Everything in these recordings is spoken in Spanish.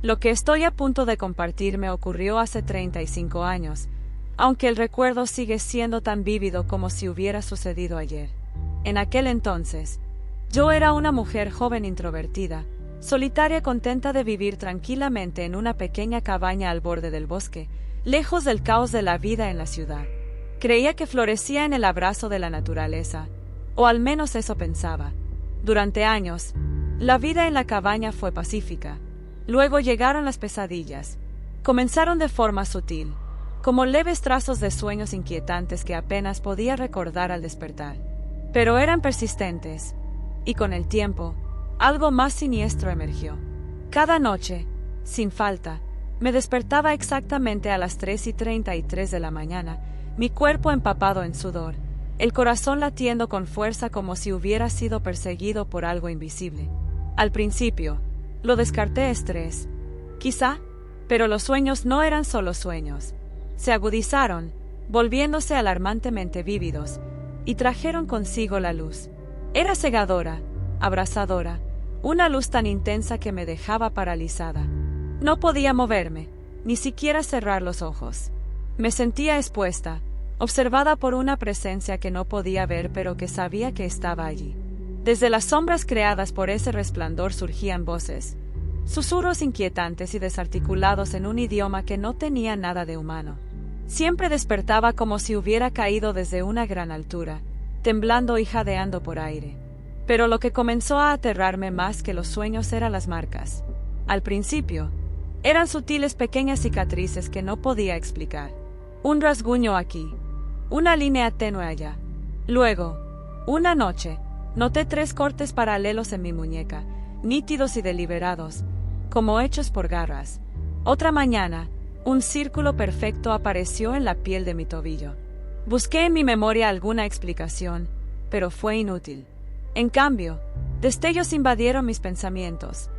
Lo que estoy a punto de compartir me ocurrió hace 35 años, aunque el recuerdo sigue siendo tan vívido como si hubiera sucedido ayer. En aquel entonces, yo era una mujer joven introvertida, solitaria, contenta de vivir tranquilamente en una pequeña cabaña al borde del bosque, lejos del caos de la vida en la ciudad. Creía que florecía en el abrazo de la naturaleza, o al menos eso pensaba. Durante años, la vida en la cabaña fue pacífica. Luego llegaron las pesadillas. Comenzaron de forma sutil, como leves trazos de sueños inquietantes que apenas podía recordar al despertar. Pero eran persistentes, y con el tiempo, algo más siniestro emergió. Cada noche, sin falta, me despertaba exactamente a las 3:33 de la mañana, mi cuerpo empapado en sudor, el corazón latiendo con fuerza como si hubiera sido perseguido por algo invisible. Al principio, lo descarté estrés, quizá, pero los sueños no eran solo sueños. Se agudizaron, volviéndose alarmantemente vívidos, y trajeron consigo la luz. Era cegadora, abrasadora, una luz tan intensa que me dejaba paralizada. No podía moverme, ni siquiera cerrar los ojos. Me sentía expuesta, observada por una presencia que no podía ver pero que sabía que estaba allí. Desde las sombras creadas por ese resplandor surgían voces, susurros inquietantes y desarticulados en un idioma que no tenía nada de humano. Siempre despertaba como si hubiera caído desde una gran altura, temblando y jadeando por aire. Pero lo que comenzó a aterrarme más que los sueños eran las marcas. Al principio, eran sutiles pequeñas cicatrices que no podía explicar. Un rasguño aquí, una línea tenue allá. Luego, una noche, noté 3 cortes paralelos en mi muñeca, nítidos y deliberados, como hechos por garras. Otra mañana, un círculo perfecto apareció en la piel de mi tobillo. Busqué en mi memoria alguna explicación, pero fue inútil. En cambio, destellos invadieron mis pensamientos.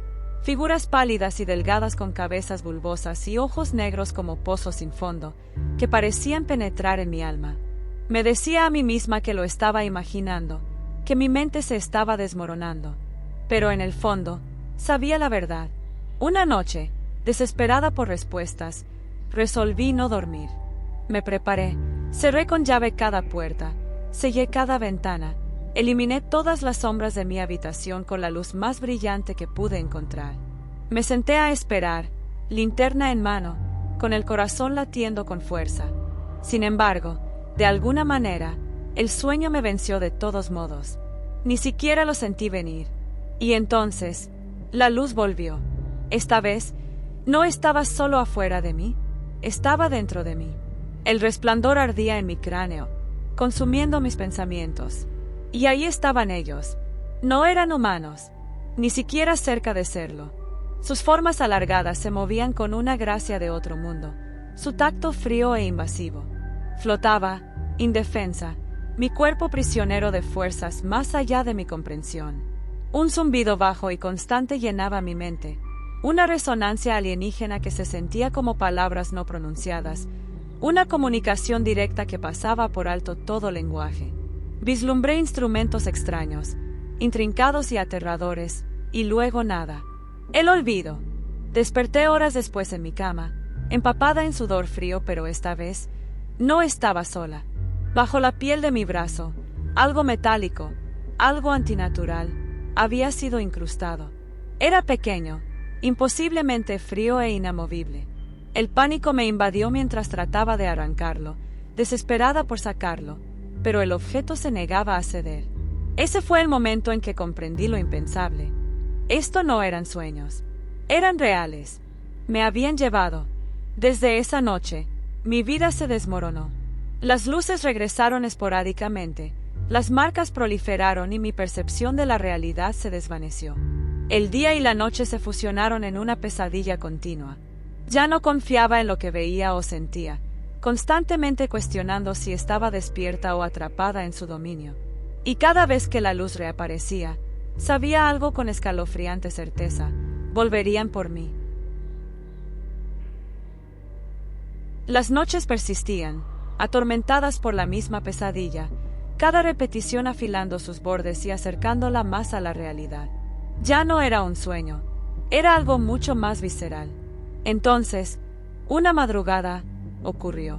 Figuras pálidas y delgadas con cabezas bulbosas y ojos negros como pozos sin fondo, que parecían penetrar en mi alma. Me decía a mí misma que lo estaba imaginando, que mi mente se estaba desmoronando. Pero en el fondo, sabía la verdad. Una noche, desesperada por respuestas, resolví no dormir. Me preparé, cerré con llave cada puerta, sellé cada ventana, eliminé todas las sombras de mi habitación con la luz más brillante que pude encontrar. Me senté a esperar, linterna en mano, con el corazón latiendo con fuerza. Sin embargo, de alguna manera, el sueño me venció de todos modos. Ni siquiera lo sentí venir. Y entonces, la luz volvió. Esta vez, no estaba solo afuera de mí, estaba dentro de mí. El resplandor ardía en mi cráneo, consumiendo mis pensamientos. Y ahí estaban ellos. No eran humanos, ni siquiera cerca de serlo. Sus formas alargadas se movían con una gracia de otro mundo, su tacto frío e invasivo. Flotaba, indefensa, mi cuerpo prisionero de fuerzas más allá de mi comprensión. Un zumbido bajo y constante llenaba mi mente, una resonancia alienígena que se sentía como palabras no pronunciadas, una comunicación directa que pasaba por alto todo lenguaje. Vislumbré instrumentos extraños, intrincados y aterradores, y luego nada. El olvido. Desperté horas después en mi cama, empapada en sudor frío, pero esta vez no estaba sola. Bajo la piel de mi brazo, algo metálico, algo antinatural, había sido incrustado. Era pequeño, imposiblemente frío e inamovible. El pánico me invadió mientras trataba de arrancarlo, desesperada por sacarlo, pero el objeto se negaba a ceder. Ese fue el momento en que comprendí lo impensable. Esto no eran sueños. Eran reales. Me habían llevado. Desde esa noche, mi vida se desmoronó. Las luces regresaron esporádicamente, las marcas proliferaron y mi percepción de la realidad se desvaneció. El día y la noche se fusionaron en una pesadilla continua. Ya no confiaba en lo que veía o sentía, constantemente cuestionando si estaba despierta o atrapada en su dominio. Y cada vez que la luz reaparecía, sabía algo con escalofriante certeza: volverían por mí. Las noches persistían, atormentadas por la misma pesadilla, cada repetición afilando sus bordes y acercándola más a la realidad. Ya no era un sueño, Era algo mucho más visceral. Entonces, una madrugada, ocurrió.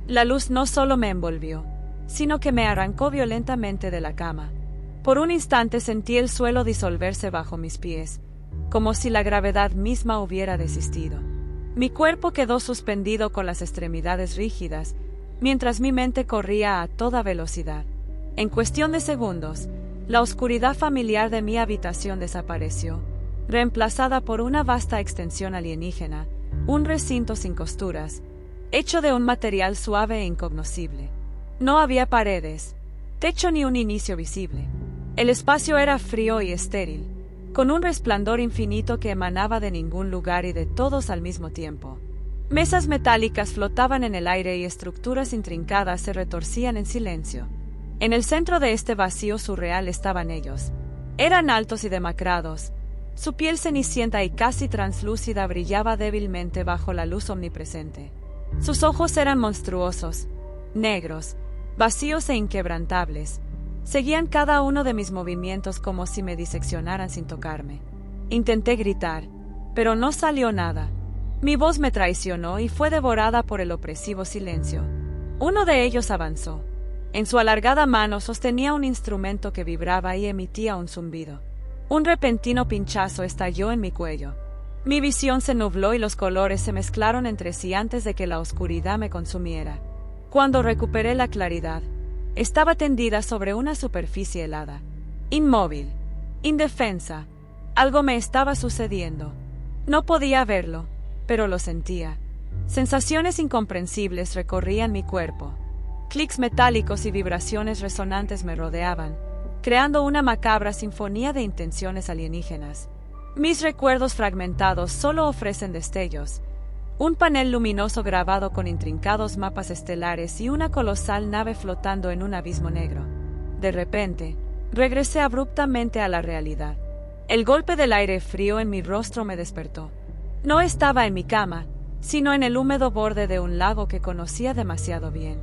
La luz no solo me envolvió, sino que me arrancó violentamente de la cama. Por un instante sentí el suelo disolverse bajo mis pies, como si la gravedad misma hubiera desistido. Mi cuerpo quedó suspendido con las extremidades rígidas, mientras mi mente corría a toda velocidad. En cuestión de segundos, la oscuridad familiar de mi habitación desapareció, reemplazada por una vasta extensión alienígena, un recinto sin costuras, hecho de un material suave e incognoscible. No había paredes, techo ni un inicio visible. El espacio era frío y estéril, con un resplandor infinito que emanaba de ningún lugar y de todos al mismo tiempo. Mesas metálicas flotaban en el aire y estructuras intrincadas se retorcían en silencio. En el centro de este vacío surreal estaban ellos. Eran altos y demacrados. Su piel cenicienta y casi translúcida brillaba débilmente bajo la luz omnipresente. Sus ojos eran monstruosos, negros, vacíos e inquebrantables. Seguían cada uno de mis movimientos como si me diseccionaran sin tocarme. Intenté gritar, pero no salió nada. Mi voz me traicionó y fue devorada por el opresivo silencio. Uno de ellos avanzó. En su alargada mano sostenía un instrumento que vibraba y emitía un zumbido. Un repentino pinchazo estalló en mi cuello. Mi visión se nubló y los colores se mezclaron entre sí antes de que la oscuridad me consumiera. Cuando recuperé la claridad, estaba tendida sobre una superficie helada. Inmóvil, indefensa. Algo me estaba sucediendo. No podía verlo, pero lo sentía. Sensaciones incomprensibles recorrían mi cuerpo. Clics metálicos y vibraciones resonantes me rodeaban, creando una macabra sinfonía de intenciones alienígenas. Mis recuerdos fragmentados solo ofrecen destellos. Un panel luminoso grabado con intrincados mapas estelares y una colosal nave flotando en un abismo negro. De repente, regresé abruptamente a la realidad. El golpe del aire frío en mi rostro me despertó. No estaba en mi cama, sino en el húmedo borde de un lago que conocía demasiado bien.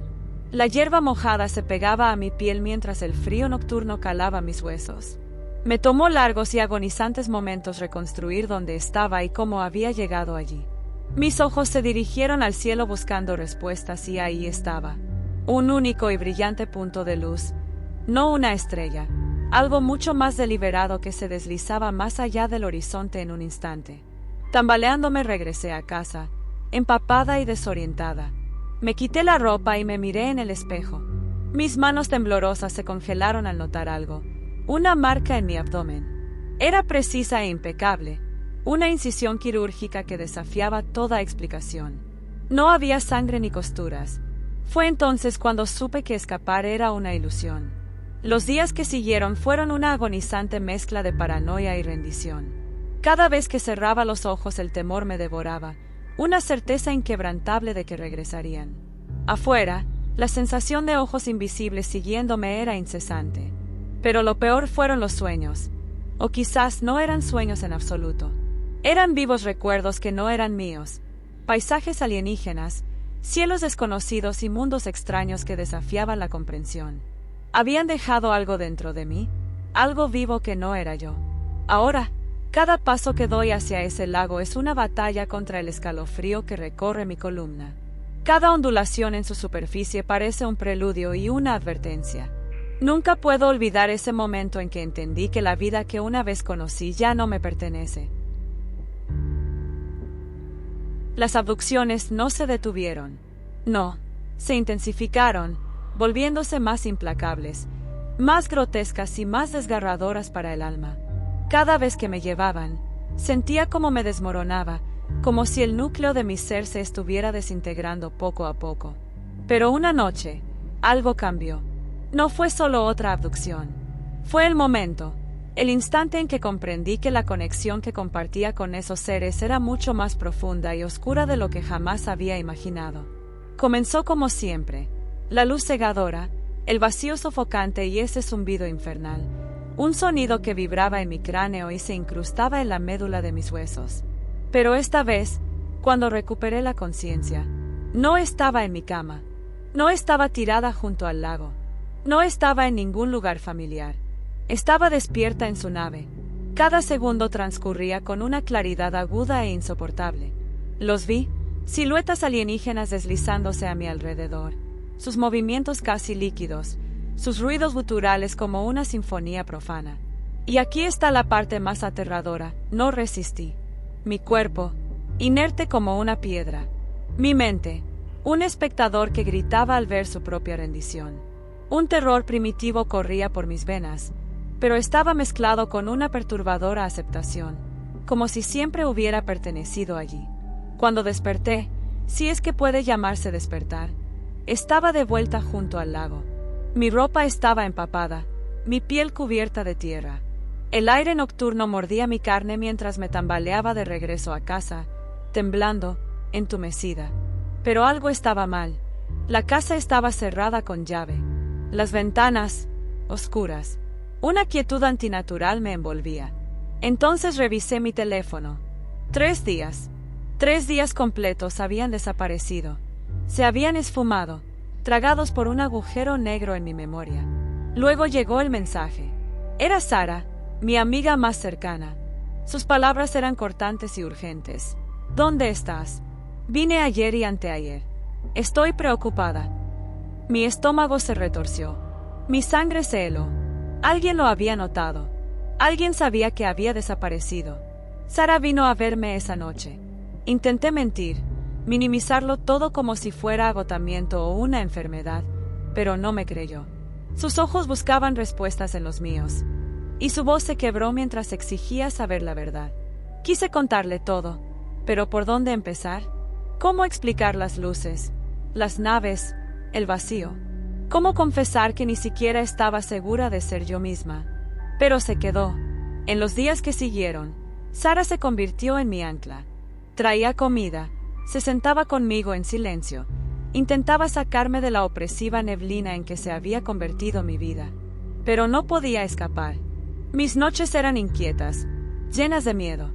La hierba mojada se pegaba a mi piel mientras el frío nocturno calaba mis huesos. Me tomó largos y agonizantes momentos reconstruir dónde estaba y cómo había llegado allí. Mis ojos se dirigieron al cielo buscando respuestas y ahí estaba. Un único y brillante punto de luz. No una estrella. Algo mucho más deliberado que se deslizaba más allá del horizonte en un instante. Tambaleándome regresé a casa, empapada y desorientada. Me quité la ropa y me miré en el espejo. Mis manos temblorosas se congelaron al notar algo. Una marca en mi abdomen. Era precisa e impecable. Una incisión quirúrgica que desafiaba toda explicación. No había sangre ni costuras. Fue entonces cuando supe que escapar era una ilusión. Los días que siguieron fueron una agonizante mezcla de paranoia y rendición. Cada vez que cerraba los ojos el temor me devoraba, una certeza inquebrantable de que regresarían. Afuera, la sensación de ojos invisibles siguiéndome era incesante. Pero lo peor fueron los sueños. O quizás no eran sueños en absoluto. Eran vivos recuerdos que no eran míos. Paisajes alienígenas, cielos desconocidos y mundos extraños que desafiaban la comprensión. Habían dejado algo dentro de mí, algo vivo que no era yo. Ahora, cada paso que doy hacia ese lago es una batalla contra el escalofrío que recorre mi columna. Cada ondulación en su superficie parece un preludio y una advertencia. Nunca puedo olvidar ese momento en que entendí que la vida que una vez conocí ya no me pertenece. Las abducciones no se detuvieron. No, se intensificaron, volviéndose más implacables, más grotescas y más desgarradoras para el alma. Cada vez que me llevaban, sentía como me desmoronaba, como si el núcleo de mi ser se estuviera desintegrando poco a poco. Pero una noche, algo cambió. No fue solo otra abducción. Fue el momento, el instante en que comprendí que la conexión que compartía con esos seres era mucho más profunda y oscura de lo que jamás había imaginado. Comenzó como siempre. La luz cegadora, el vacío sofocante y ese zumbido infernal. Un sonido que vibraba en mi cráneo y se incrustaba en la médula de mis huesos. Pero esta vez, cuando recuperé la conciencia, no estaba en mi cama. No estaba tirada junto al lago. No estaba en ningún lugar familiar. Estaba despierta en su nave, Cada segundo transcurría con una claridad aguda e insoportable. Los vi, siluetas alienígenas deslizándose a mi alrededor, sus movimientos casi líquidos, sus ruidos guturales como una sinfonía profana. Y aquí está la parte más aterradora: no resistí. Mi cuerpo, inerte como una piedra. Mi mente, un espectador que gritaba al ver su propia rendición. Un terror primitivo corría por mis venas, pero estaba mezclado con una perturbadora aceptación, como si siempre hubiera pertenecido allí. Cuando desperté, si es que puede llamarse despertar, estaba de vuelta junto al lago. Mi ropa estaba empapada, mi piel cubierta de tierra. El aire nocturno mordía mi carne mientras me tambaleaba de regreso a casa, temblando, entumecida. Pero algo estaba mal. La casa estaba cerrada con llave. Las ventanas, oscuras. Una quietud antinatural me envolvía. Entonces revisé mi teléfono. 3 días. 3 días completos habían desaparecido. Se habían esfumado, tragados por un agujero negro en mi memoria. Luego llegó el mensaje. Era Sara, mi amiga más cercana. Sus palabras eran cortantes y urgentes. ¿Dónde estás? Vine ayer y anteayer. Estoy preocupada. Mi estómago se retorció. Mi sangre se heló. Alguien lo había notado. Alguien sabía que había desaparecido. Sara vino a verme esa noche. Intenté mentir, minimizarlo todo como si fuera agotamiento o una enfermedad, pero no me creyó. Sus ojos buscaban respuestas en los míos, y su voz se quebró mientras exigía saber la verdad. Quise contarle todo, pero ¿por dónde empezar? ¿Cómo explicar las luces, las naves, el vacío? ¿Cómo confesar que ni siquiera estaba segura de ser yo misma? Pero se quedó. En los días que siguieron, Sara se convirtió en mi ancla. Traía comida, se sentaba conmigo en silencio, intentaba sacarme de la opresiva neblina en que se había convertido mi vida. Pero no podía escapar. Mis noches eran inquietas, llenas de miedo.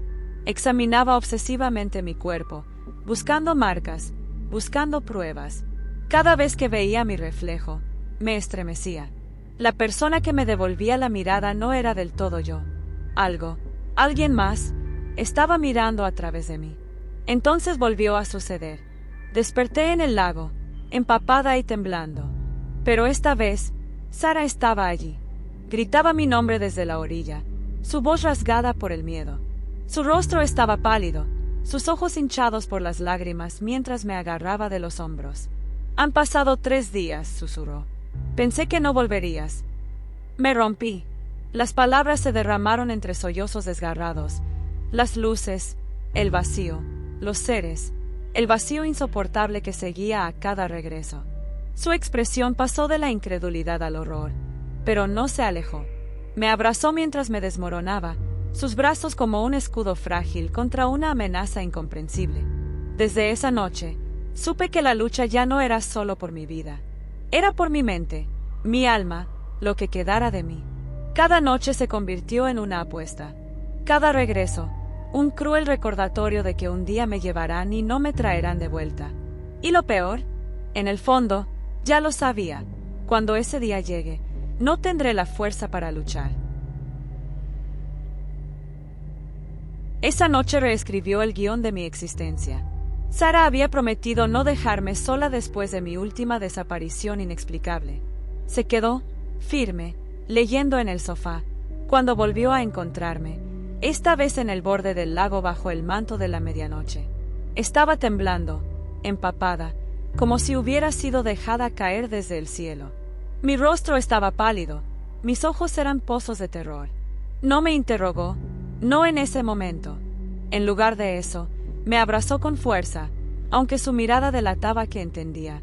Examinaba obsesivamente mi cuerpo, buscando marcas, buscando pruebas. Cada vez que veía mi reflejo, me estremecía. La persona que me devolvía la mirada no era del todo yo. Alguien más, estaba mirando a través de mí. Entonces volvió a suceder. Desperté en el lago, empapada y temblando. Pero esta vez, Sara estaba allí. Gritaba mi nombre desde la orilla, su voz rasgada por el miedo. Su rostro estaba pálido, sus ojos hinchados por las lágrimas mientras me agarraba de los hombros. Han pasado 3 días, susurró. Pensé que no volverías. Me rompí. Las palabras se derramaron entre sollozos desgarrados. Las luces, el vacío, los seres, el vacío insoportable que seguía a cada regreso. Su expresión pasó de la incredulidad al horror, pero no se alejó. Me abrazó mientras me desmoronaba, sus brazos como un escudo frágil contra una amenaza incomprensible. Desde esa noche, supe que la lucha ya no era solo por mi vida. Era por mi mente, mi alma, lo que quedara de mí. Cada noche se convirtió en una apuesta. Cada regreso, un cruel recordatorio de que un día me llevarán y no me traerán de vuelta. Y lo peor, en el fondo, ya lo sabía. Cuando ese día llegue, no tendré la fuerza para luchar. Esa noche reescribió el guión de mi existencia. Sara había prometido no dejarme sola después de mi última desaparición inexplicable. Se quedó, firme, leyendo en el sofá, cuando volvió a encontrarme, esta vez en el borde del lago bajo el manto de la medianoche. Estaba temblando, empapada, como si hubiera sido dejada caer desde el cielo. Mi rostro estaba pálido, mis ojos eran pozos de terror. No me interrogó, no en ese momento. En lugar de eso, me abrazó con fuerza, aunque su mirada delataba que entendía.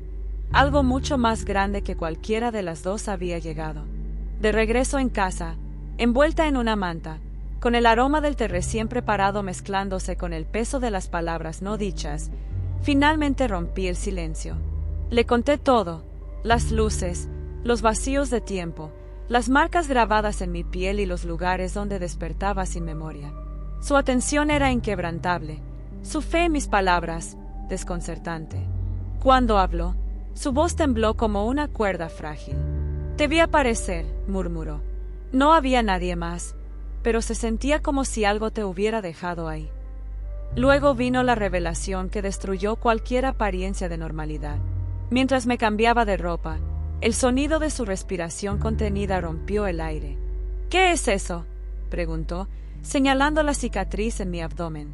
Algo mucho más grande que cualquiera de las dos había llegado. De regreso en casa, envuelta en una manta, con el aroma del té recién preparado mezclándose con el peso de las palabras no dichas, finalmente rompí el silencio. Le conté todo, las luces, los vacíos de tiempo, las marcas grabadas en mi piel y los lugares donde despertaba sin memoria. Su atención era inquebrantable, su fe en mis palabras, desconcertante. Cuando habló, su voz tembló como una cuerda frágil. «Te vi aparecer», murmuró. No había nadie más. pero se sentía como si algo te hubiera dejado ahí. Luego vino la revelación que destruyó cualquier apariencia de normalidad. Mientras me cambiaba de ropa, el sonido de su respiración contenida rompió el aire. «¿Qué es eso?», preguntó, señalando la cicatriz en mi abdomen.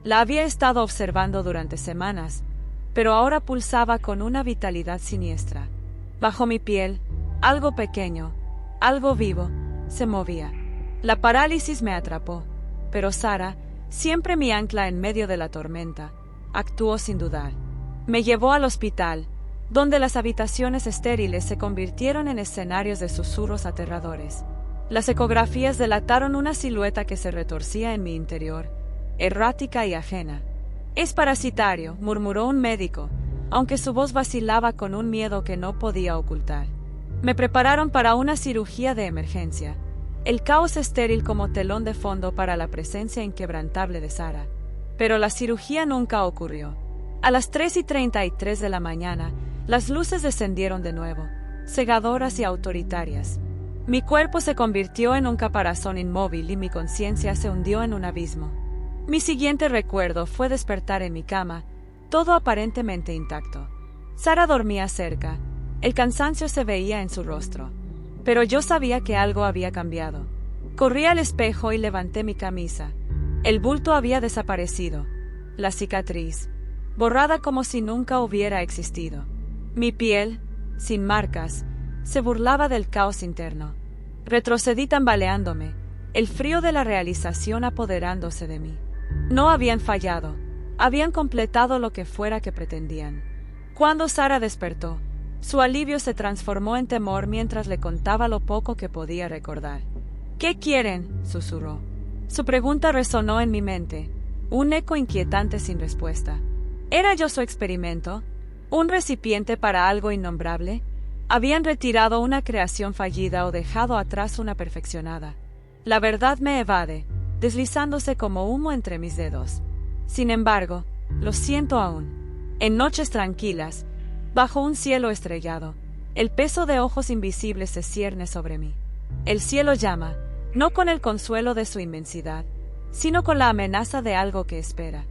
La había estado observando durante semanas, pero ahora pulsaba con una vitalidad siniestra. Bajo mi piel, algo pequeño, algo vivo, se movía. La parálisis me atrapó, pero Sara, siempre mi ancla en medio de la tormenta, actuó sin dudar. Me llevó al hospital, donde las habitaciones estériles se convirtieron en escenarios de susurros aterradores. Las ecografías delataron una silueta que se retorcía en mi interior, errática y ajena. «Es parasitario», murmuró un médico, aunque su voz vacilaba con un miedo que no podía ocultar. Me prepararon para una cirugía de emergencia, el caos estéril como telón de fondo para la presencia inquebrantable de Sara. Pero la cirugía nunca ocurrió. A las 3:33 de la mañana, las luces descendieron de nuevo, cegadoras y autoritarias. Mi cuerpo se convirtió en un caparazón inmóvil y mi conciencia se hundió en un abismo. Mi siguiente recuerdo fue despertar en mi cama, todo aparentemente intacto. Sara dormía cerca, el cansancio se veía en su rostro. Pero yo sabía que algo había cambiado. Corrí al espejo y levanté mi camisa. El bulto había desaparecido. La cicatriz, borrada como si nunca hubiera existido. Mi piel, sin marcas, se burlaba del caos interno. Retrocedí tambaleándome, el frío de la realización apoderándose de mí. No habían fallado, habían completado lo que fuera que pretendían. Cuando Sara despertó, su alivio se transformó en temor mientras le contaba lo poco que podía recordar. «¿Qué quieren?», susurró. Su pregunta resonó en mi mente, un eco inquietante sin respuesta. ¿Era yo su experimento? ¿Un recipiente para algo innombrable? ¿Habían retirado una creación fallida o dejado atrás una perfeccionada? La verdad me evade, deslizándose como humo entre mis dedos. Sin embargo, lo siento aún. En noches tranquilas, bajo un cielo estrellado, el peso de ojos invisibles se cierne sobre mí. El cielo llama, no con el consuelo de su inmensidad, sino con la amenaza de algo que espera.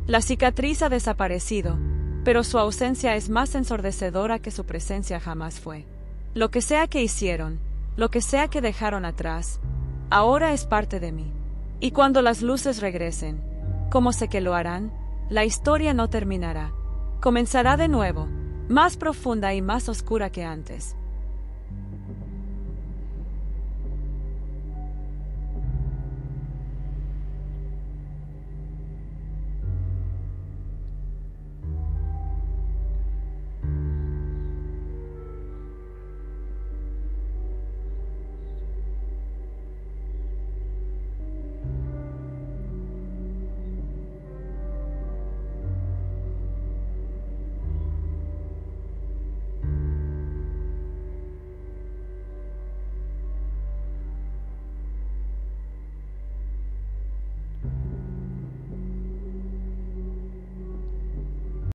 La cicatriz ha desaparecido, pero su ausencia es más ensordecedora que su presencia jamás fue. Lo que sea que hicieron, lo que sea que dejaron atrás, ahora es parte de mí. Y cuando las luces regresen, como sé que lo harán, la historia no terminará. Comenzará de nuevo, más profunda y más oscura que antes.